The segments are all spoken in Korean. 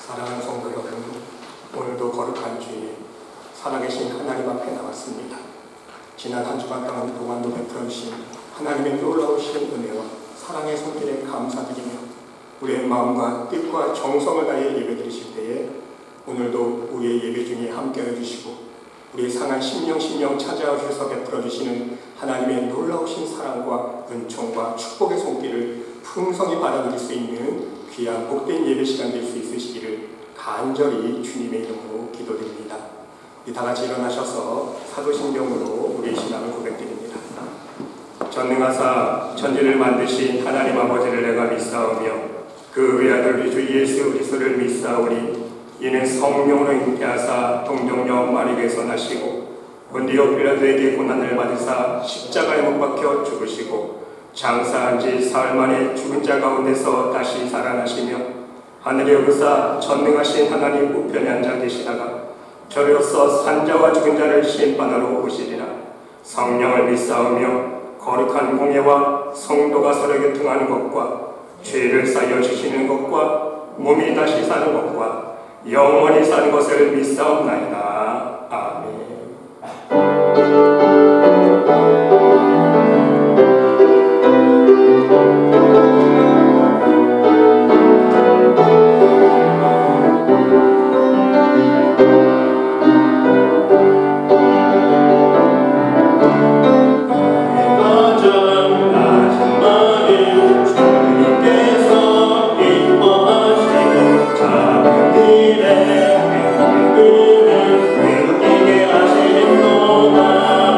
사랑하는 성도 여러분, 오늘도 거룩한 주일 살아계신 하나님 앞에 나왔습니다. 지난 한 주간 동안도 베풀어 주신 하나님의 놀라우신 은혜와 사랑의 손길에 감사드리며 우리의 마음과 뜻과 정성을 다해 예배드리실 때에 오늘도 우리의 예배 중에 함께해 주시고 우리의 상한 심령 찾아와 주셔서 베풀어 주시는 하나님의 놀라우신 사랑과 은총과 축복의 손길을 풍성히 받아들일 수 있는 귀한 복된 예배 시간 될 수 있으시기를 간절히 주님의 이름으로 기도드립니다. 우리 다 같이 일어나셔서 사도신경으로 우리의 신앙을 고백드립니다. 전능하사 천지를 만드신 하나님 아버지를 내가 믿사오며 그 외아들 우리 주 예수 그리스도를 믿사오니 이는 성령으로 잉태하사 동정녀 마리아에서 나시고 본디오 빌라도에게 고난을 받으사 십자가에 못 박혀 죽으시고 장사한 지 사흘 만에 죽은 자 가운데서 다시 살아나시며 하늘에 오르사 전능하신 하나님 우편에 앉아 계시다가 저리로서 산자와 죽은 자를 심판하러 오시리라. 성령을 믿사오며 거룩한 공예와 성도가 서로 교통하는 것과 죄를 사여 주시는 것과 몸이 다시 사는 것과 영원히 사는 것을 믿사옵나이다. 아멘. 우리를 웃기게 하시는 동안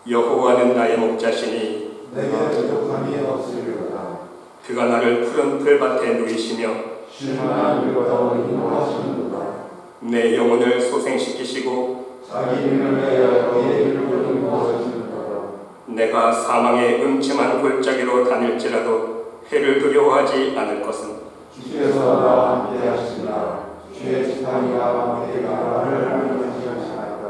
여호와는 나의 목자시니 내게 부족함이 없으리로다. 그가 나를 푸른 풀밭에 누이시며 쉴만한 물가로 인도하시는도다. 내 영혼을 소생시키시고 자기 이름을 여호와의 이름으로 인도하시는도다. 내가 사망의 음침한 골짜기로 다닐지라도 해를 두려워하지 않을 것은 주께서 나와 함께 하시니라. 주의 지팡이와 때가 나를 안전하시나이다.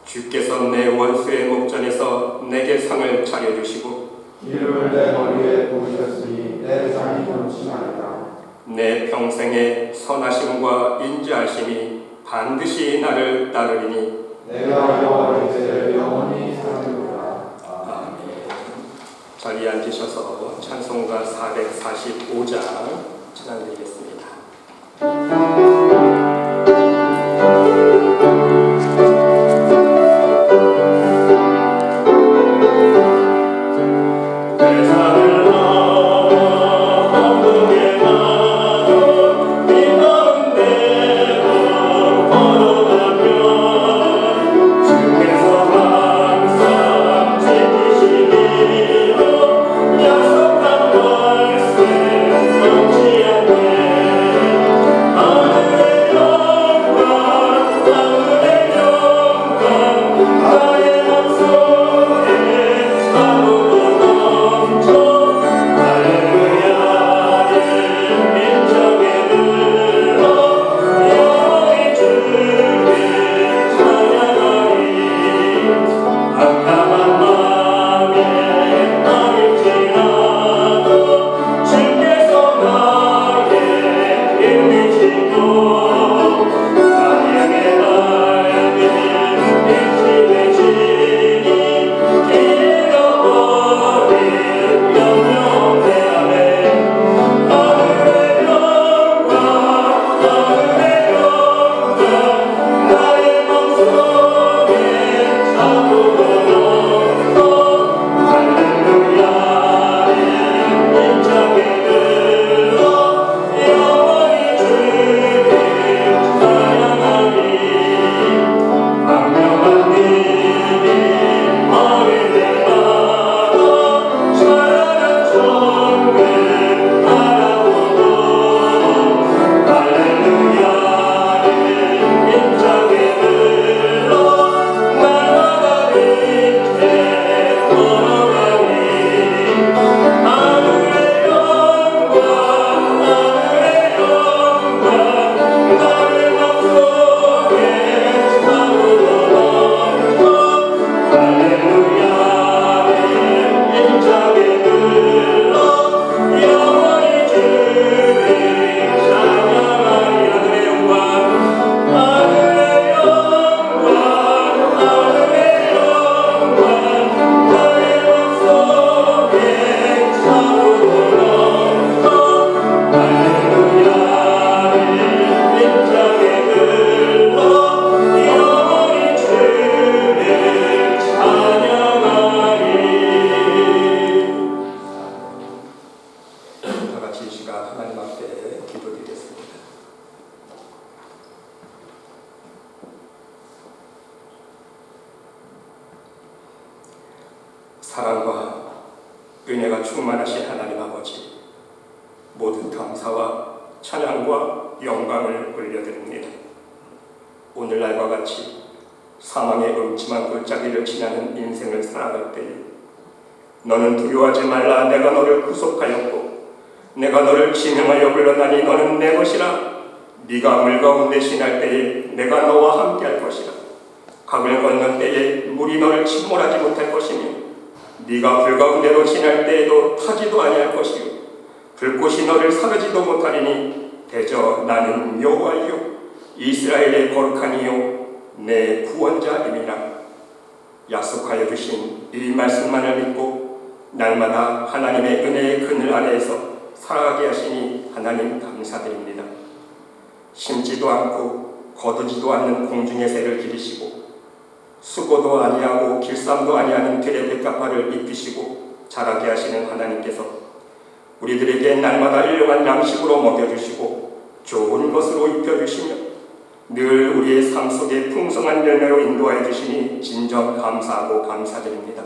주께서 내 원수의 목전에서 내게 상을 차려주시고 기름을 내 머리에 부으셨으니 내 상이 넘치나이다. 내 평생의 선하심과 인자하심이 반드시 나를 따르리니 내가 여호와를 이제 영원히 사랑하노라. 아멘. 자리에 앉으셔서 찬송가 445장 찬양드리겠습니다. 사랑과 은혜가 충만하신 하나님 아버지, 모든 감사와 찬양과 영광을 올려드립니다. 오늘날과 같이 사망의 음침한 골짜기를 지나는 인생을 살아갈 때에 너는 두려워하지 말라. 내가 너를 구속하였고 내가 너를 지명하여 불렀나니 너는 내 것이라. 네가 물 가운데 지날 때에 내가 너와 함께 할 것이라. 강을 건넌 때에 물이 너를 침몰하지 못할 것이며 네가 불 가운데로 지날 때에도 타지도 아니할 것이요 불꽃이 너를 사르지도 못하리니 대저 나는 여호와이요 이스라엘의 거룩한 이요 내 구원자임이라. 약속하여 주신 이 말씀만을 믿고 날마다 하나님의 은혜의 그늘 아래에서 살아가게 하시니 하나님 감사드립니다. 심지도 않고 거두지도 않는 공중의 새를 기르시고 수고도 아니하고 길쌈도 아니하는 들의 백합화를 입히시고 자라게 하시는 하나님께서 우리들에게 날마다 일용한 양식으로 먹여주시고 좋은 것으로 입혀주시며 늘 우리의 삶 속에 풍성한 열매로 인도하여 주시니 진정 감사하고 감사드립니다.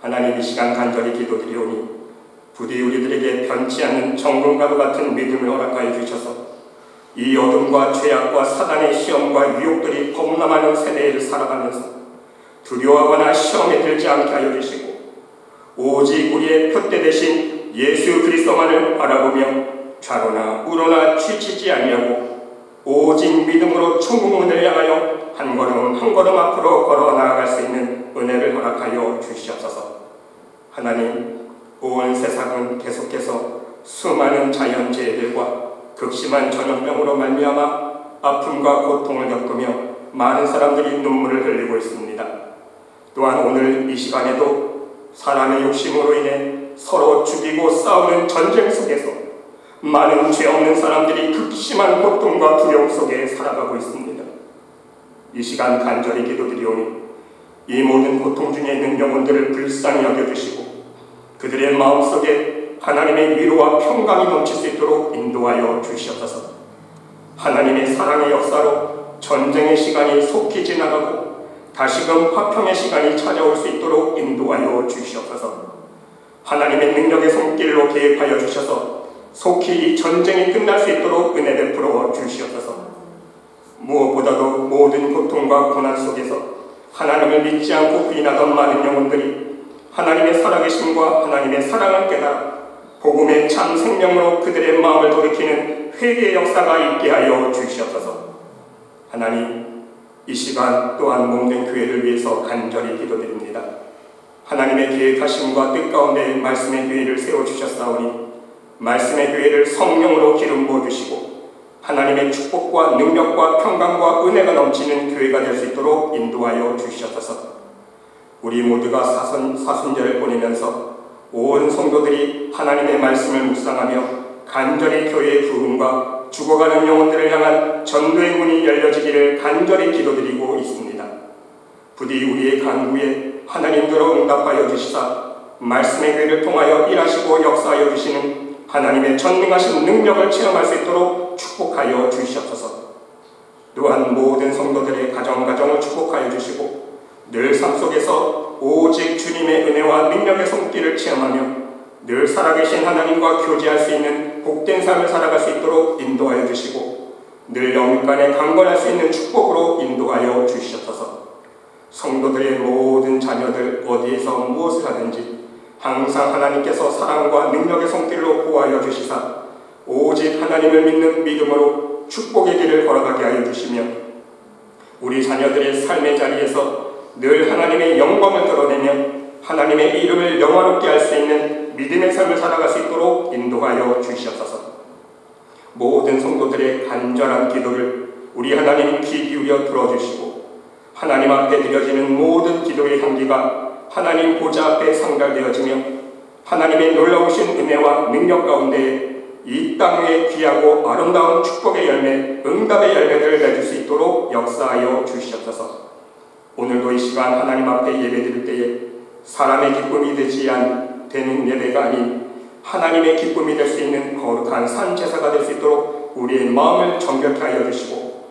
하나님, 이 시간 간절히 기도드리오니 부디 우리들에게 변치 않는 정금과도 같은 믿음을 허락하여 주셔서 이 어둠과 죄악과 사단의 시험과 유혹들이 범람하는 세대를 살아가면서 두려워하거나 시험에 들지 않게 하여 주시고 오직 우리의 표대 되신 예수 그리스도만을 바라보며 좌로나 우로나 취치지 아니하고 오직 믿음으로 천국문을 향하여 한 걸음 한 걸음 앞으로 걸어 나아갈 수 있는 은혜를 허락하여 주시옵소서. 하나님, 온 세상은 계속해서 수많은 자연재해들과 극심한 전염병으로 말미암아 아픔과 고통을 겪으며 많은 사람들이 눈물을 흘리고 있습니다. 또한 오늘 이 시간에도 사람의 욕심으로 인해 서로 죽이고 싸우는 전쟁 속에서 많은 죄 없는 사람들이 극심한 고통과 두려움 속에 살아가고 있습니다. 이 시간 간절히 기도드리오니 이 모든 고통 중에 있는 영혼들을 불쌍히 여겨주시고 그들의 마음속에 하나님의 위로와 평강이 넘칠 수 있도록 인도하여 주시옵소서. 하나님의 사랑의 역사로 전쟁의 시간이 속히 지나가고 다시금 화평의 시간이 찾아올 수 있도록 인도하여 주시옵소서. 하나님의 능력의 손길로 개입하여 주셔서 속히 이 전쟁이 끝날 수 있도록 은혜 베풀어 주시옵소서. 무엇보다도 모든 고통과 고난 속에서 하나님을 믿지 않고 부인하던 많은 영혼들이 하나님의 살아계심과 하나님의 사랑을 깨달아 복음의 참 생명으로 그들의 마음을 돌이키는 회개의 역사가 있게 하여 주시옵소서. 하나님, 이 시간 또한 몸된 교회를 위해서 간절히 기도드립니다. 하나님의 계획하심과 뜻 가운데 말씀의 교회를 세워주셨사오니 말씀의 교회를 성령으로 기름 부어주시고 하나님의 축복과 능력과 평강과 은혜가 넘치는 교회가 될 수 있도록 인도하여 주시옵소서. 우리 모두가 사순절을 보내면서 온 성도들이 하나님의 말씀을 묵상하며 간절히 교회의 부흥과 죽어가는 영혼들을 향한 전도의 문이 열려지기를 간절히 기도드리고 있습니다. 부디 우리의 간구에 하나님께로 응답하여 주시사 말씀의 교회를 통하여 일하시고 역사하여 주시는 하나님의 전능하신 능력을 체험할 수 있도록 축복하여 주시옵소서. 또한 모든 성도들의 가정을 축복하여 주시고 늘 삶 속에서 오직 주님의 은혜와 능력의 손길을 체험하며 늘 살아계신 하나님과 교제할 수 있는 복된 삶을 살아갈 수 있도록 인도하여 주시고 늘 영육간에 강건할 수 있는 축복으로 인도하여 주시옵소서. 성도들의 모든 자녀들 어디에서 무엇을 하든지 항상 하나님께서 사랑과 능력의 손길로 보호하여 주시사 오직 하나님을 믿는 믿음으로 축복의 길을 걸어가게 하여 주시며 우리 자녀들의 삶의 자리에서 늘 하나님의 영광을 드러내며 하나님의 이름을 영화롭게 할 수 있는 믿음의 삶을 살아갈 수 있도록 인도하여 주시옵소서. 모든 성도들의 간절한 기도를 우리 하나님 귀 기울여 들어주시고 하나님 앞에 드려지는 모든 기도의 향기가 하나님 보좌 앞에 상달되어지며 하나님의 놀라우신 은혜와 능력 가운데 이 땅 위에 귀하고 아름다운 축복의 열매, 응답의 열매들을 맺을 수 있도록 역사하여 주시옵소서. 오늘도 이 시간 하나님 앞에 예배드릴 때에 사람의 기쁨이 되는 예배가 아닌 하나님의 기쁨이 될 수 있는 거룩한 산제사가 될 수 있도록 우리의 마음을 정결케 하여 주시고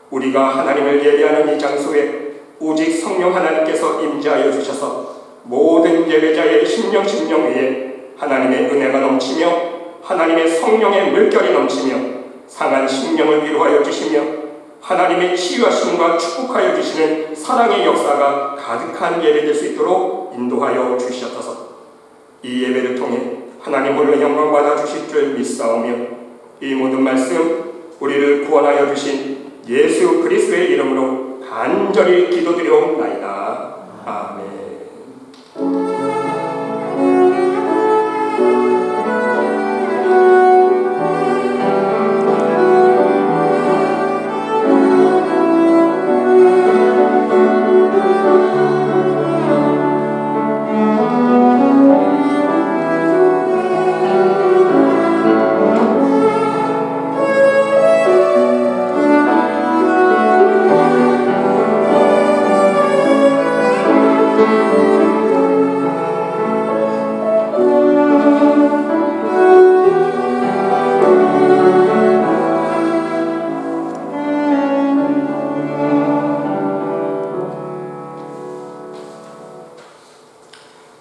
우리가 하나님을 예배하는 이 장소에 오직 성령 하나님께서 임재하여 주셔서 모든 예배자의 심령 위에 하나님의 은혜가 넘치며 하나님의 성령의 물결이 넘치며 상한 심령을 위로하여 주시며 하나님의 치유하심과 축복하여 주시는 사랑의 역사가 가득한 예배 될 수 있도록 인도하여 주시옵소서. 이 예배를 통해 하나님 홀로 영광 받아 주실 줄 믿사오며 이 모든 말씀 우리를 구원하여 주신 예수 그리스도의 이름으로 간절히 기도드리옵나이다. 아멘.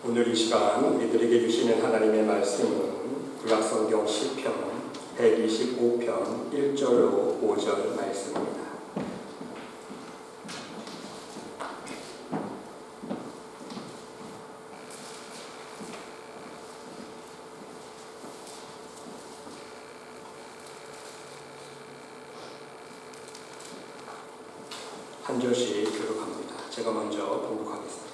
오늘 이 시간 우리들에게 주시는 하나님의 말씀은 구약성경 시편 125편 1절로 5절 말씀입니다. 한 절씩 교독합니다. 제가 먼저 봉독하겠습니다.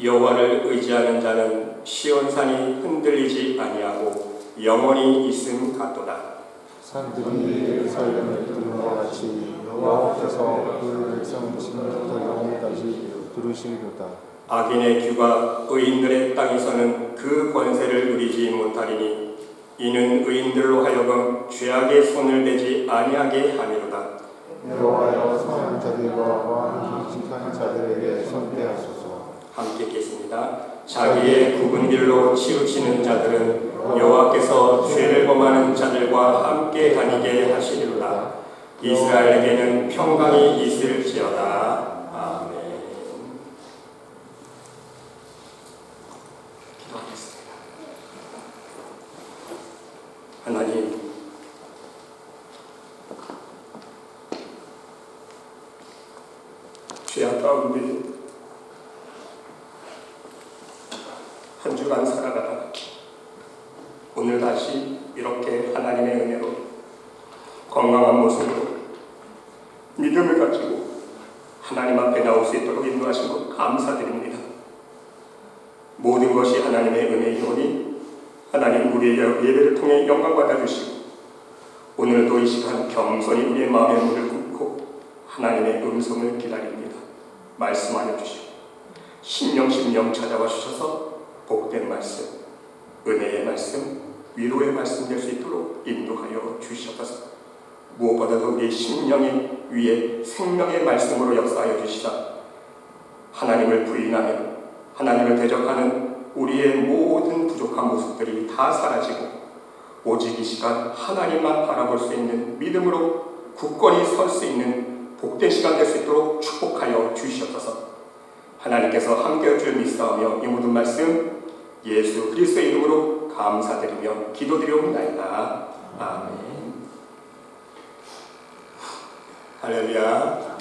여호와를 의지하는 자는 시온산이 흔들리지 아니하고 영원히 있음 같도다. 산들이 살림을 두는 것 같이 여호와께서 그 백성 지금부터 영원까지 두르시리로다. 악인의 규가 의인들의 땅에서는 그 권세를 누리지 못하리니 이는 의인들로 하여금 죄악의 손을 대지 아니하게 함이로다. 여호와여 선한 자들과 왕이 직한 자들에게 선대하소서. 함께 읽겠습니다. 자기의 굽은 길로 치우치는 자들은 여호와께서 죄를 범하는 자들과 함께 다니게 하시리로다. 이스라엘에게는 평강이 있을지어다. 아멘. 기도하겠습니다. 하나님, 죄악 가운데 한 주간 살아가다가 오늘 다시 이렇게 하나님의 은혜로 건강한 모습으로 믿음을 가지고 하나님 앞에 나올 수 있도록 인도하신 것 감사드립니다. 모든 것이 하나님의 은혜이오니 하나님 우리의 예배를 통해 영광 받아주시고 오늘도 이 시간 겸손히 우리의 마음의 문을 굽고 하나님의 음성을 기다립니다. 말씀하여 주시고 심령 찾아와 주셔서 복된 말씀, 은혜의 말씀, 위로의 말씀 될 수 있도록 인도하여 주시옵소서. 무엇보다도 우리 심령 위에 생명의 말씀으로 역사하여 주시사 하나님을 부인하며 하나님을 대적하는 우리의 모든 부족한 모습들이 다 사라지고 오직 이 시간 하나님만 바라볼 수 있는 믿음으로 굳건히 설 수 있는 복된 시간 될 수 있도록 축복하여 주시옵소서. 하나님께서 함께할 줄 믿사오며 이 모든 말씀 예수 그리스도의 이름으로 감사드리며 기도드리옵나이다. 아멘. 할렐루야.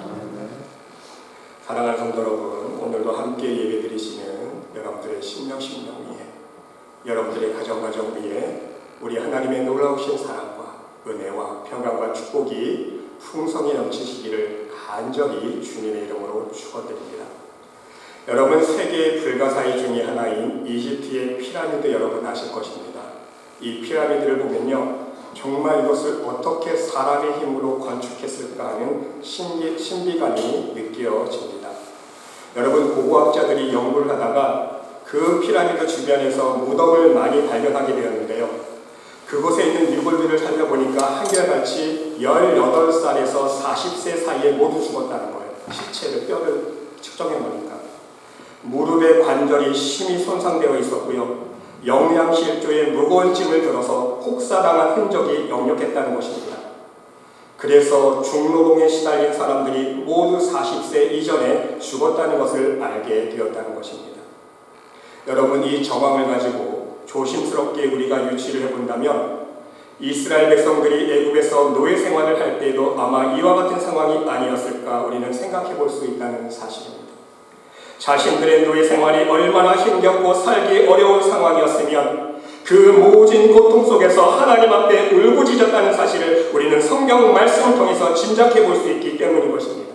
사랑하는 성도 여러분, 오늘도 함께 예배드리시는 여러분들의 심령 위에, 여러분들의 가정 위에 우리 하나님의 놀라우신 사랑과 은혜와 평강과 축복이 풍성히 넘치시기를 간절히 주님의 이름으로 축원드립니다. 여러분, 세계의 불가사의 중에 하나인 이집트의 피라미드 여러분 아실 것입니다. 이 피라미드를 보면요, 정말 이것을 어떻게 사람의 힘으로 건축했을까 하는 신비감이 느껴집니다. 여러분, 고고학자들이 연구를 하다가 그 피라미드 주변에서 무덤을 많이 발견하게 되었는데요, 그곳에 있는 유골들을 살펴보니까 한결같이 18살에서 40세 사이에 모두 죽었다는 거예요. 시체를, 뼈를 측정해보니까 무릎의 관절이 심히 손상되어 있었고요, 영양실조에 무거운 짐을 들어서 혹사당한 흔적이 역력했다는 것입니다. 그래서 중노동에 시달린 사람들이 모두 40세 이전에 죽었다는 것을 알게 되었다는 것입니다. 여러분, 이 정황을 가지고 조심스럽게 우리가 유치를 해본다면 이스라엘 백성들이 애굽에서 노예 생활을 할 때에도 아마 이와 같은 상황이 아니었을까 우리는 생각해 볼 수 있다는 사실입니다. 자신들의 노예 생활이 얼마나 힘겹고 살기 어려운 상황이었으면 그 모진 고통 속에서 하나님 앞에 울부짖었다는 사실을 우리는 성경 말씀을 통해서 짐작해 볼 수 있기 때문인 것입니다.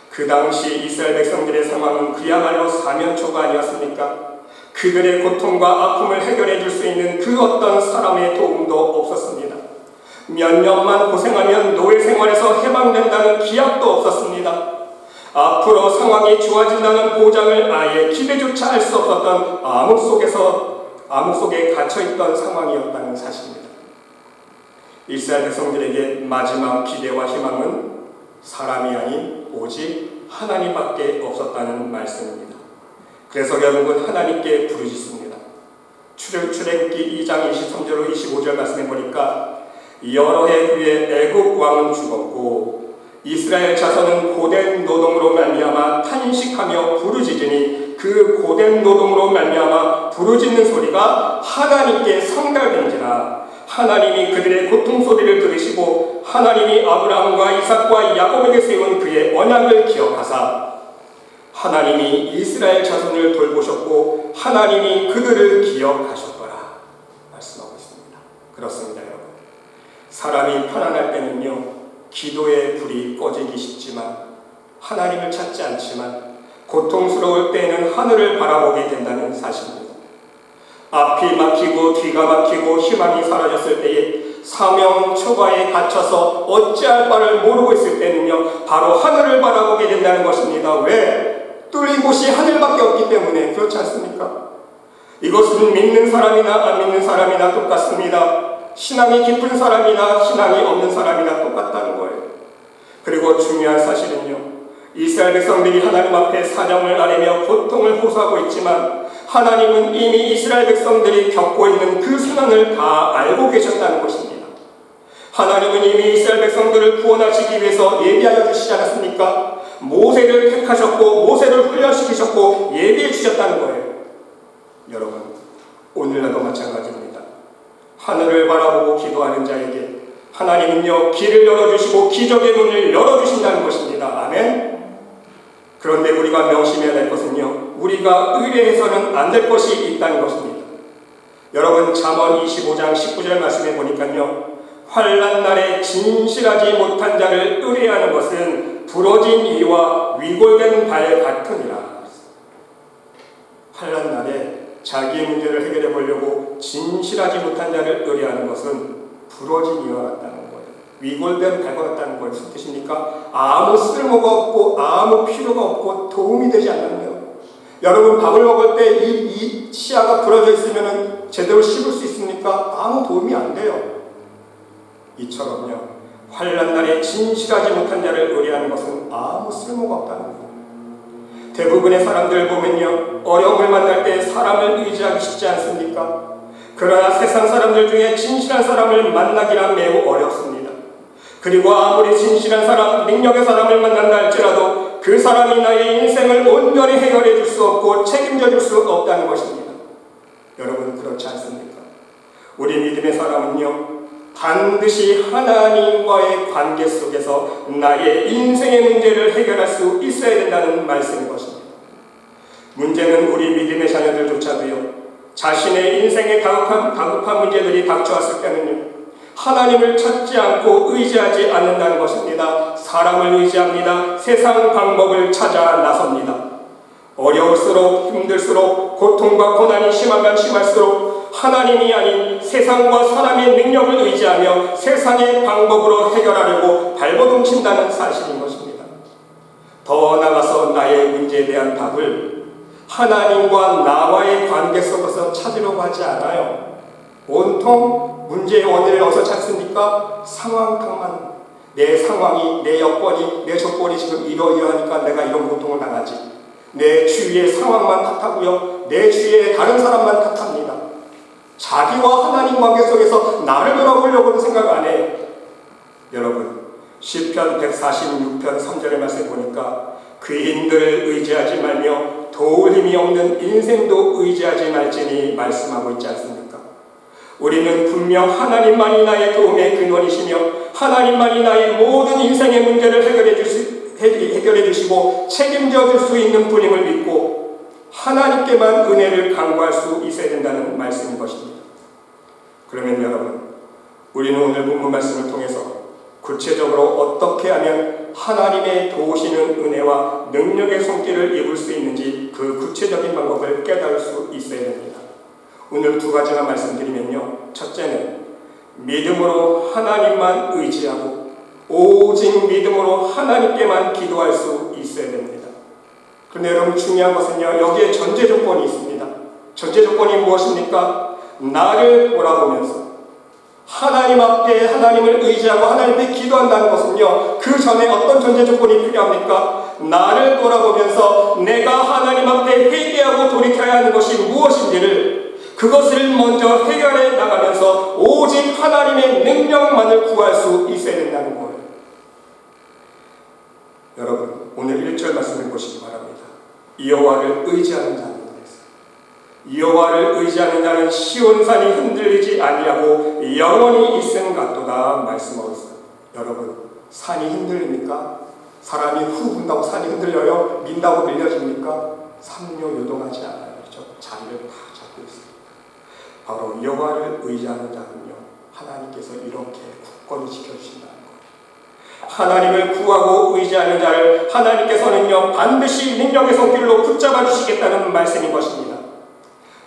그 당시 이스라엘 백성들의 상황은 그야말로 사면초가 아니었습니까? 그들의 고통과 아픔을 해결해 줄 수 있는 그 어떤 사람의 도움도 없었습니다. 몇 년만 고생하면 노예 생활에서 해방된다는 기약도 없었습니다. 앞으로 상황이 좋아진다는 보장을 아예 기대조차 할 수 없었던 암흑 속에 갇혀있던 상황이었다는 사실입니다. 이스라엘 백성들에게 마지막 기대와 희망은 사람이 아닌 오직 하나님밖에 없었다는 말씀입니다. 그래서 여러분, 하나님께 부르짖습니다. 출애굽기 2장 23절로 25절 말씀해 보니까 여러 해 후에 애굽 왕은 죽었고 이스라엘 자손은 고된 노동으로 말미암아 탄식하며 부르짖으니 그 고된 노동으로 말미암아 부르짖는 소리가 하나님께 상달된지라. 하나님이 그들의 고통 소리를 들으시고 하나님이 아브라함과 이삭과 야곱에게 세운 그의 언약을 기억하사 하나님이 이스라엘 자손을 돌보셨고 하나님이 그들을 기억하셨더라 말씀하고 있습니다. 그렇습니다, 여러분. 사람이 편안할 때는요, 기도의 불이 꺼지기 쉽지만 하나님을 찾지 않지만 고통스러울 때에는 하늘을 바라보게 된다는 사실입니다. 앞이 막히고 뒤가 막히고 희망이 사라졌을 때에 사명 초과에 갇혀서 어찌할 바를 모르고 있을 때는요, 바로 하늘을 바라보게 된다는 것입니다. 왜? 뚫린 곳이 하늘밖에 없기 때문에. 그렇지 않습니까? 이것은 믿는 사람이나 안 믿는 사람이나 똑같습니다. 신앙이 깊은 사람이나 신앙이 없는 사람이나 똑같다는 거예요. 그리고 중요한 사실은요, 이스라엘 백성들이 하나님 앞에 사정을 아뢰며 고통을 호소하고 있지만 하나님은 이미 이스라엘 백성들이 겪고 있는 그 순환을 다 알고 계셨다는 것입니다. 하나님은 이미 이스라엘 백성들을 구원하시기 위해서 예비하여 주시지 않았습니까? 모세를 택하셨고 모세를 훈련시키셨고 예비해 주셨다는 거예요. 여러분, 오늘날도 마찬가지입니다. 하늘을 바라보고 기도하는 자에게 하나님은요, 길을 열어주시고 기적의 문을 열어주신다는 것입니다. 아멘. 그런데 우리가 명심해야 될 것은요, 우리가 의뢰해서는 안 될 것이 있다는 것입니다. 여러분, 잠언 25장 19절 말씀해 보니까요, 환난 날에 진실하지 못한 자를 의뢰하는 것은 부러진 이와 위골된 발 같으니라. 환난 날에 자기의 문제를 해결해 보려고 진실하지 못한 자를 의뢰하는 것은 부러진 이와 같다는 거예요. 위골된 발과 같다는 거예요. 무슨 뜻입니까? 아무 쓸모가 없고 아무 필요가 없고 도움이 되지 않는데요. 여러분, 밥을 먹을 때 이 치아가 부러져 있으면 제대로 씹을 수 있습니까? 아무 도움이 안 돼요. 이처럼요, 환난 날에 진실하지 못한 자를 의뢰하는 것은 아무 쓸모가 없다는 거예요. 대부분의 사람들 보면요, 어려움을 만날 때 사람을 의지하기 쉽지 않습니까? 그러나 세상 사람들 중에 진실한 사람을 만나기란 매우 어렵습니다. 그리고 아무리 진실한 사람, 능력의 사람을 만난다 할지라도 그 사람이 나의 인생을 온전히 해결해 줄 수 없고 책임져 줄 수 없다는 것입니다. 여러분, 그렇지 않습니까? 우리 믿음의 사람은요, 반드시 하나님과의 관계 속에서 나의 인생의 문제를 해결할 수 있어야 된다는 말씀인 것입니다. 문제는 우리 믿음의 자녀들조차도요, 자신의 인생의 다급한 문제들이 닥쳐왔을 때는요, 하나님을 찾지 않고 의지하지 않는다는 것입니다. 사람을 의지합니다. 세상 방법을 찾아 나섭니다. 어려울수록 힘들수록 고통과 고난이 심하면 심할수록 하나님이 아닌 세상과 사람의 능력을 의지하며 세상의 방법으로 해결하려고 발버둥 친다는 사실인 것입니다. 더 나아가서 나의 문제에 대한 답을 하나님과 나와의 관계 속에서 찾으려고 하지 않아요. 온통 문제의 원인을 어디서 찾습니까? 상황 탓만. 내 상황이, 내 여건이, 내 조건이 지금 이러이러하니까 내가 이런 고통을 당하지. 내 주위의 상황만 탓하고요, 내 주위의 다른 사람만 탓합니다. 자기와 하나님 관계 속에서 나를 돌아보려고는 생각 안 해요. 여러분, 시편 146편 3절의 말씀 보니까 그인들을 의지하지 말며 도울 힘이 없는 인생도 의지하지 말지니 말씀하고 있지 않습니까? 우리는 분명 하나님만이 나의 도움의 근원이시며 하나님만이 나의 모든 인생의 문제를 해결해 주시고 책임져 줄 수 있는 분임을 믿고 하나님께만 은혜를 간구할 수 있어야 된다는 말씀인 것입니다. 그러면 여러분, 우리는 오늘 본문 말씀을 통해서 구체적으로 어떻게 하면 하나님의 도우시는 은혜와 능력의 손길을 입을 수 있는지 그 구체적인 방법을 깨달을 수 있어야 됩니다. 오늘 두 가지만 말씀드리면요, 첫째는 믿음으로 하나님만 의지하고 오직 믿음으로 하나님께만 기도할 수 있어야 됩니다. 그런데 여러분, 중요한 것은요, 여기에 전제 조건이 있습니다. 전제 조건이 무엇입니까? 나를 돌아보면서 하나님 앞에 하나님을 의지하고 하나님 앞에 기도한다는 것은요, 그 전에 어떤 전제 조건이 필요합니까? 나를 돌아보면서 내가 하나님 앞에 회개하고 돌이켜야 하는 것이 무엇인지를, 그것을 먼저 해결해 나가면서 오직 하나님의 능력만을 구할 수 있어야 된다는 거예요. 여러분, 오늘 1절 말씀을 보시기 바랍니다. 여호와를 의지하는 자는 여호와를 의지하는 자는 시온산이 흔들리지 아니하고 영원히 있음 같도다 말씀하고 있어요. 여러분, 산이 흔들립니까? 사람이 후 분다고 산이 흔들려요? 민다고 밀려집니까? 산요 요동하지 않아요. 그렇죠? 자리를 다 잡고 있어요. 바로 여호와를 의지하는 자는요, 하나님께서 이렇게 굳건히 지켜주신다는 거예요. 하나님을 구하고 의지하는 자를 하나님께서는요 반드시 능력의 손길로 붙잡아 주시겠다는 말씀인 것입니다.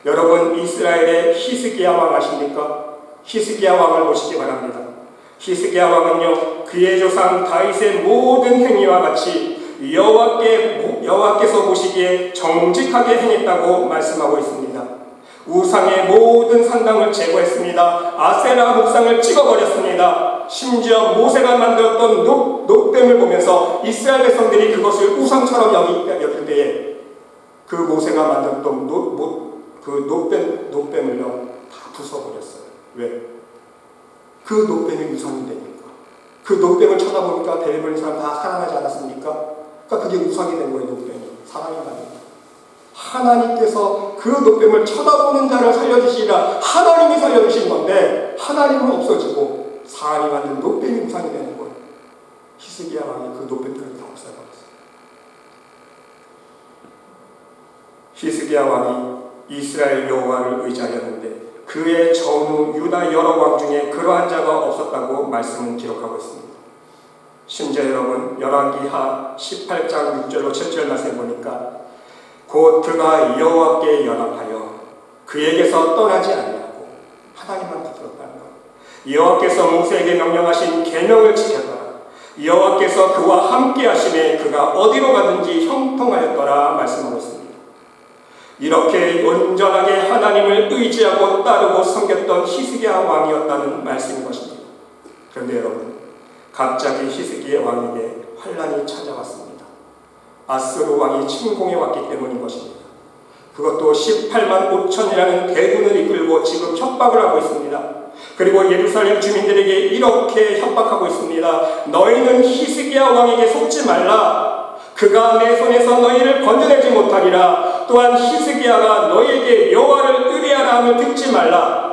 여러분, 이스라엘의 히스기야 왕 아십니까? 히스기야 왕을 보시기 바랍니다. 히스기야 왕은요 그의 조상 다윗의 모든 행위와 같이 여호와께서 보시기에 정직하게 행했다고 말씀하고 있습니다. 우상의 모든 산당을 제거했습니다. 아세라 목상을 찍어버렸습니다. 심지어 모세가 만들었던 녹뱀을 보면서 이스라엘 백성들이 그것을 우상처럼 여길 때에 그 모세가 만들었던 녹뱀을요 다 부숴버렸어요. 왜? 그 녹뱀이 우상이 되니까. 그 녹뱀을 쳐다보니까 벨리버린 사람 다 살아나지 않았습니까? 그러니까 그게 우상이 된 거예요. 녹뱀이 사람이 만든. 하나님께서 그 녹뱀을 쳐다보는 자를 살려주시라. 하나님이 살려주신 건데 하나님은 없어지고 사람이 만든 녹뱀이 우상이 되는 거예요. 히스기야 왕이 그 녹뱀들을 다 없애버렸어요. 히스기야 왕이 이스라엘 여호와를 의지하였는데 그의 전후 유다 여러 왕 중에 그러한 자가 없었다고 말씀은 기록하고 있습니다. 심지어 여러분, 열왕기하 18장 6절로 7절 말씀 보니까 곧 그가 여호와께 연합하여 그에게서 떠나지 아니하고 하나님만 붙들었다는 것. 여호와께서 모세에게 명령하신 계명을 지켰더라. 여호와께서 그와 함께 하심에 그가 어디로 가든지 형통하였더라 말씀하고 있습니다. 이렇게 온전하게 하나님을 의지하고 따르고 섬겼던 히스기야 왕이었다는 말씀인 것입니다. 그런데 여러분, 갑자기 히스기야 왕에게 환란이 찾아왔습니다. 아스루 왕이 침공해 왔기 때문인 것입니다. 그것도 18만 5천이라는 대군을 이끌고 지금 협박을 하고 있습니다. 그리고 예루살렘 주민들에게 이렇게 협박하고 있습니다. 너희는 히스기야 왕에게 속지 말라. 그가 내 손에서 너희를 건져내지 못하리라. 또한 히스기야가 너희에게 여호와를 의뢰하라 함을 듣지 말라.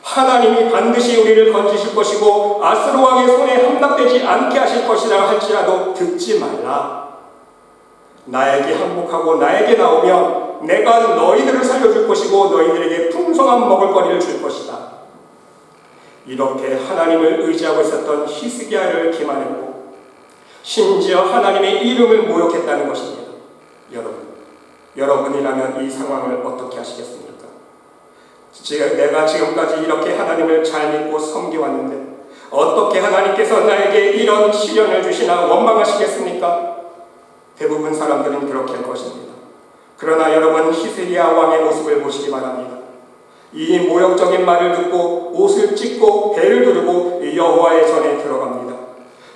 하나님이 반드시 우리를 건지실 것이고 아스루 왕의 손에 함락되지 않게 하실 것이라 할지라도 듣지 말라. 나에게 항복하고 나에게 나오면 내가 너희들을 살려줄 것이고 너희들에게 풍성한 먹을거리를 줄 것이다. 이렇게 하나님을 의지하고 있었던 히스기야를 기만했고 심지어 하나님의 이름을 모욕했다는 것입니다. 여러분이라면 이 상황을 어떻게 하시겠습니까? 내가 지금까지 이렇게 하나님을 잘 믿고 섬겨왔는데 어떻게 하나님께서 나에게 이런 시련을 주시나 원망하시겠습니까? 대부분 사람들은 그렇게 할 것입니다. 그러나 여러분, 히스기야 왕의 모습을 보시기 바랍니다. 이 모욕적인 말을 듣고 옷을 찢고 배를 두르고 여호와의 전에 들어갑니다.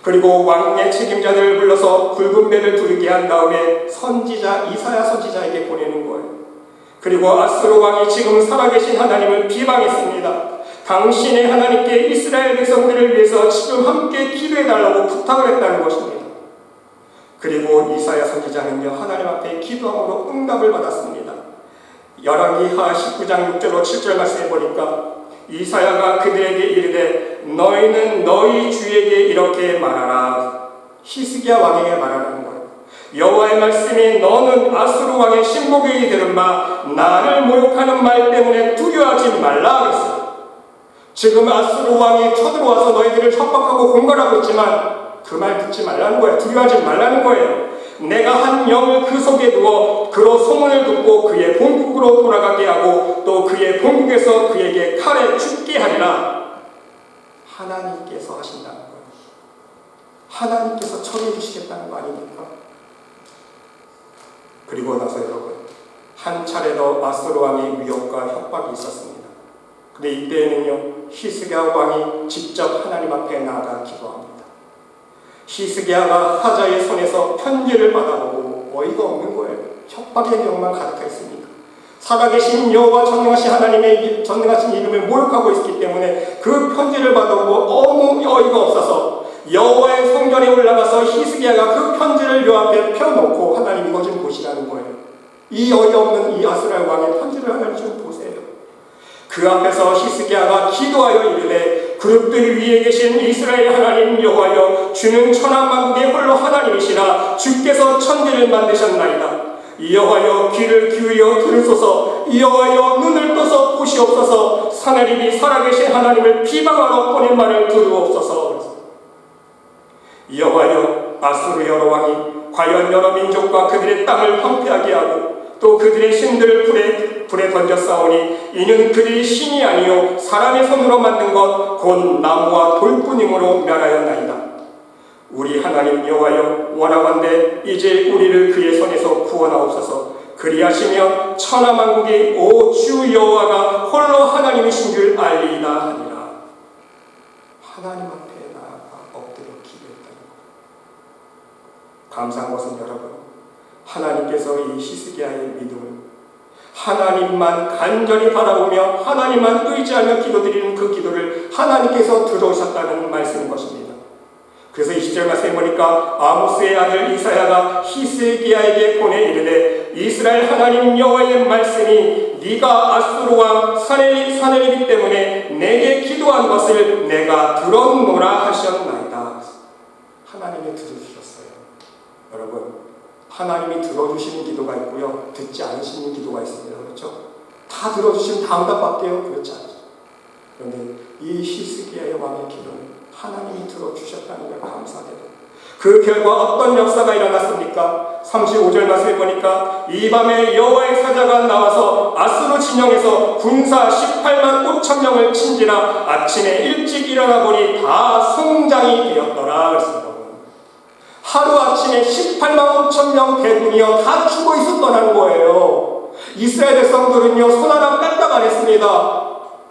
그리고 왕의 책임자들을 불러서 굵은 배를 두르게 한 다음에 선지자 이사야 선지자에게 보내는 거예요. 그리고 아스루 왕이 지금 살아계신 하나님을 비방했습니다. 당신의 하나님께 이스라엘 백성들을 위해서 지금 함께 기도해달라고 부탁을 했다는 것입니다. 그리고 이사야 선지자는요 하나님 앞에 기도함으로 응답을 받았습니다. 열왕기하 19장 6절로 7절 말씀해 보니까 이사야가 그들에게 이르되 너희는 너희 주에게 이렇게 말하라. 히스기야 왕에게 말하라는 거예요. 여호와의 말씀이 너는 아스루 왕의 신복이 되는 바 나를 모욕하는 말 때문에 두려워하지 말라 그랬어요. 지금 아스루 왕이 쳐들어와서 너희들을 협박하고 공갈하고 있지만 그 말 듣지 말라는 거예요. 두려워하지 말라는 거예요. 내가 한 영을 그 속에 두어 그로 소문을 듣고 그의 본국으로 돌아가게 하고 또 그의 본국에서 그에게 칼에 죽게 하리라. 하나님께서 하신다는 거예요. 하나님께서 처리해 주시겠다는 거 아닙니까? 그리고 나서 여러분, 한 차례 더 아스루 왕의 위협과 협박이 있었습니다. 근데 이때에는요 히스기야 왕이 직접 하나님 앞에 나아가 기도합니다. 히스기야가 하자의 손에서 편지를 받아보고 어이가 없는 거예요. 협박의 내용만 가득했습니다. 살아계신 여호와 전능하신 하나님의 전능하신 이름을 모욕하고 있기 때문에 그 편지를 받아보고 너무 어이가 없어서 여호와의 성전에 올라가서 히스기야가 그 편지를 요 앞에 펴놓고 하나님 이거 좀 보시라는 거예요. 이 어이없는 이 아스라엘 왕의 편지를 하나님 좀 보세요. 그 앞에서 히스기야가 기도하여 이르되 그룹들 위에 계신 이스라엘 하나님 여호와여, 주는 천하만국의 홀로 하나님이시라. 주께서 천지를 만드셨나이다. 여호와여, 귀를 기울여 들으소서. 여호와여, 눈을 떠서 보시옵소서. 사내립이 살아계신 하나님을 비방하러 보낸 말을 들으옵소서. 여호와여, 아수르 여러 왕이 과연 여러 민족과 그들의 땅을 황폐하게 하고 또 그들의 신들을 불에 던져 싸우니 이는 그들이 신이 아니요 사람의 손으로 만든 것 곧 나무와 돌뿐이므로 멸하였나이다. 우리 하나님 여호와여, 원하건대 이제 우리를 그의 손에서 구원하옵소서. 그리하시면 천하만국이 오 주 여호와가 홀로 하나님이신 줄 알리이다 하니라. 하나님 앞에 나아가 엎드려 기도했다는 것. 감사한 것은 여러분, 하나님께서 이 히스기야의 믿음을 하나님만 간절히 바라보며 하나님만 의지하며 기도드리는 그 기도를 하나님께서 들어오셨다는 말씀인 것입니다. 그래서 20절 말씀에 보니까 아모스의 아들 이사야가 히스기야에게 보내 이르되 이스라엘 하나님 여호와의 말씀이 네가 아수르 왕 사네립이기 때문에 내게 기도한 것을 내가 들었노라 하셨나이다. 하나님이 들어주셨어요. 여러분, 하나님이 들어주시는 기도가 있고요, 듣지 않으시는 기도가 있습니다. 그렇죠? 다 들어주시면 다 응답받게요. 그렇지 않죠. 그런데 이 히스기야의 왕의 기도는 하나님이 들어주셨다는 걸 감사하게 됩니다. 그 결과 어떤 역사가 일어났습니까? 35절 말씀에 보니까 이 밤에 여호와의 사자가 나와서 아수르 진영에서 군사 18만 5천 명을 친지라 아침에 일찍 일어나 보니 다 성장이 되었더라 그랬습니다. 하루아침에 18만 5천 명 대군이요 다 죽어 있었더라는 거예요. 이스라엘 백성들은요 손 하나 까딱 안 했습니다.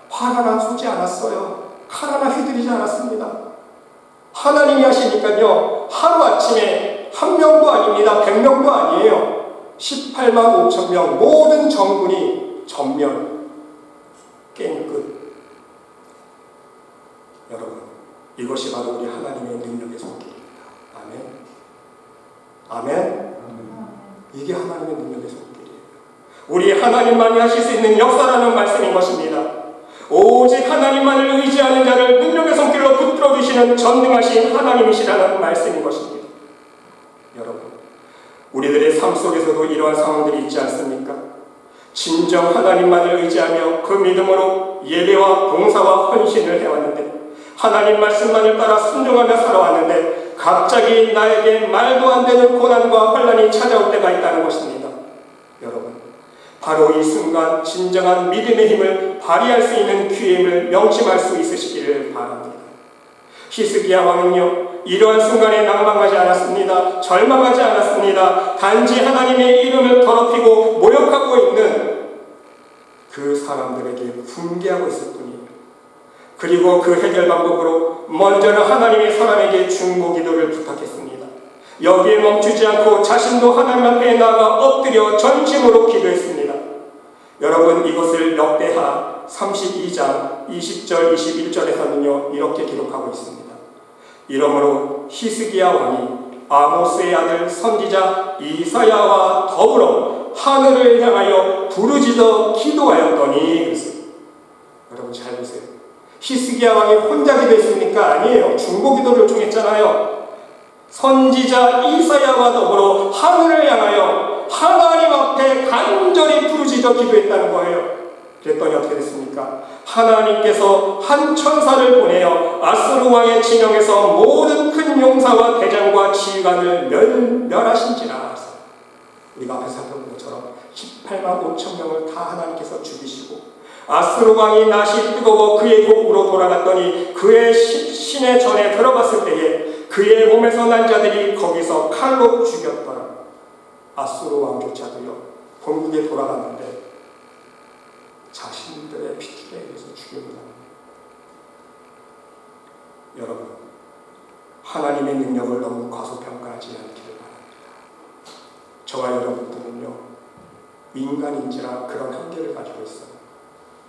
활 하나 쏘지 않았어요. 칼 하나 휘두르지 않았습니다. 하나님이 하시니까요 하루아침에 한 명도 아닙니다. 100명도 아니에요. 18만 5천 명 모든 정군이 전면 게임 끝. 여러분, 이것이 바로 우리 하나님의 능력의 손길입니다. 아멘. 아멘. 이게 하나님의 능력의 손길이에요. 우리 하나님만이 하실 수 있는 역사라는 말씀인 것입니다. 오직 하나님만을 의지하는 자를 능력의 손길로 붙들어 주시는 전능하신 하나님이시라는 말씀인 것입니다. 여러분, 우리들의 삶 속에서도 이러한 상황들이 있지 않습니까? 진정 하나님만을 의지하며 그 믿음으로 예배와 봉사와 헌신을 해왔는데, 하나님 말씀만을 따라 순종하며 살아왔는데 갑자기 나에게 말도 안 되는 고난과 환난이 찾아올 때가 있다는 것입니다. 여러분, 바로 이 순간 진정한 믿음의 힘을 발휘할 수 있는 기회임을 명심할 수 있으시기를 바랍니다. 히스기야 왕은요 이러한 순간에 낭망하지 않았습니다. 절망하지 않았습니다. 단지 하나님의 이름을 더럽히고 모욕하고 있는 그 사람들에게 분개하고 있을 뿐이에요. 그리고 그 해결 방법으로 먼저는 하나님의 사람에게 중보 기도를 부탁했습니다. 여기에 멈추지 않고 자신도 하나님 앞에 나아가 엎드려 전심으로 기도했습니다. 여러분, 이것을 역대하 32장 20절 21절에서는요 이렇게 기록하고 있습니다. 이러므로 히스기야 왕이 아모스의 아들 선지자 이사야와 더불어 하늘을 향하여 부르짖어 기도하였더니 그랬어요. 여러분 잘 보세요. 히스기야 왕이 혼자 기도했습니까? 아니에요. 중보 기도를 요청했잖아요. 선지자 이사야와 더불어 하늘을 향하여 하나님 앞에 간절히 부르짖어 기도했다는 거예요. 그랬더니 어떻게 됐습니까? 하나님께서 한 천사를 보내어 아수르 왕의 진영에서 모든 큰 용사와 대장과 지휘관을 멸하신지라. 우리가 앞에서 살펴본 것처럼 18만 5천 명을 다 하나님께서 죽이시고 아수르 왕이 낯이 뜨거워 그의 곡으로 돌아갔더니 그의 신의 전에 들어갔을 때에 그의 몸에서 난 자들이 거기서 칼로 죽였더라. 아수르 왕조차도요 본국에 돌아갔는데 자신들의 피줄에 의해서 죽입니다. 여러분, 하나님의 능력을 너무 과소평가하지 않기를 바랍니다. 저와 여러분들은요 인간인지라 그런 한계를 가지고 있어요.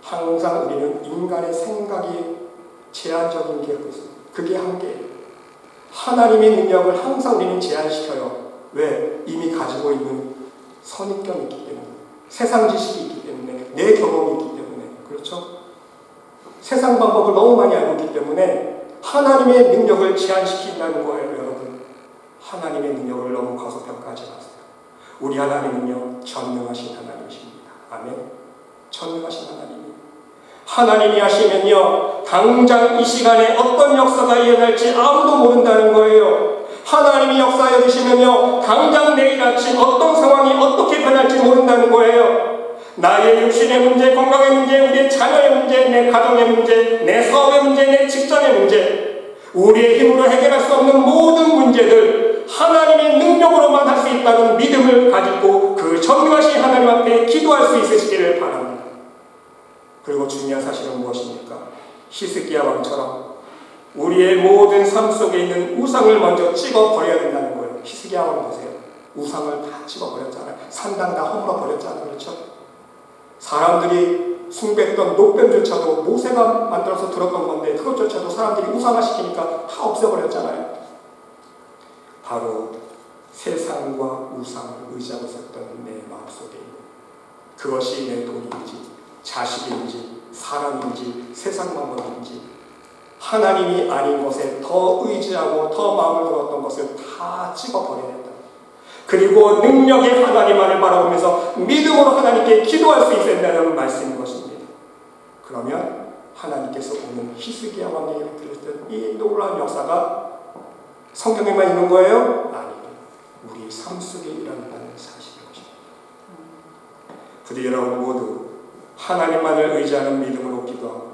항상 우리는 인간의 생각이 제한적인 게 있습니다. 그게 한계예요. 하나님의 능력을 항상 우리는 제한시켜요. 왜? 이미 가지고 있는 선입견이 있기 때문에, 세상 지식이 있기 때문에, 내 경험이 있기 때문에, 그렇죠? 세상 방법을 너무 많이 알고 있기 때문에 하나님의 능력을 제한시킨다는 거예요, 여러분. 하나님의 능력을 너무 과소평가하지 마세요. 우리 하나님은요, 전능하신 하나님이십니다. 아멘. 전능하신 하나님이. 하나님이 하시면요, 당장 이 시간에 어떤 역사가 일어날지 아무도 모른다는 거예요. 하나님이 역사하여 주시면요, 당장 내일 아침 어떤 상황이 어떻게 변할지 모른다는 거예요. 나의 육신의 문제, 건강의 문제, 우리의 자녀의 문제, 내 가정의 문제, 내 사업의 문제, 내 직장의 문제, 우리의 힘으로 해결할 수 없는 모든 문제들 하나님의 능력으로만 할 수 있다는 믿음을 가지고 그 전능하신 하나님 앞에 기도할 수 있으시기를 바랍니다. 그리고 중요한 사실은 무엇입니까? 히스기야 왕처럼 우리의 모든 삶 속에 있는 우상을 먼저 찍어버려야 된다는 거예요. 히스기야 왕 보세요. 우상을 다 찍어버렸잖아요. 산당 다 허물어버렸잖아요. 그렇죠? 사람들이 숭배했던 녹뱀조차도 모세가 만들어서 들었던 건데 그것조차도 사람들이 우상화시키니까 다 없애버렸잖아요. 바로 세상과 우상을 의지하고 있었던 내 마음속에 그것이 내 돈인지 자식인지 사람인지 세상 방법인지 하나님이 아닌 것에 더 의지하고 더 마음을 걸었던 것을 다 찍어버려야 된다. 그리고 능력의 하나님만을 바라보면서 믿음으로 하나님께 기도할 수 있어야 된다는 말씀인 것입니다. 그러면 하나님께서 오늘 히스기야 왕에게 베풀었던 이 놀라운 역사가 성경에만 있는 거예요? 아니요. 우리 삶 속에 일어난다는 사실인 것입니다. 부디 여러분 모두 하나님만을 의지하는 믿음으로 기도하고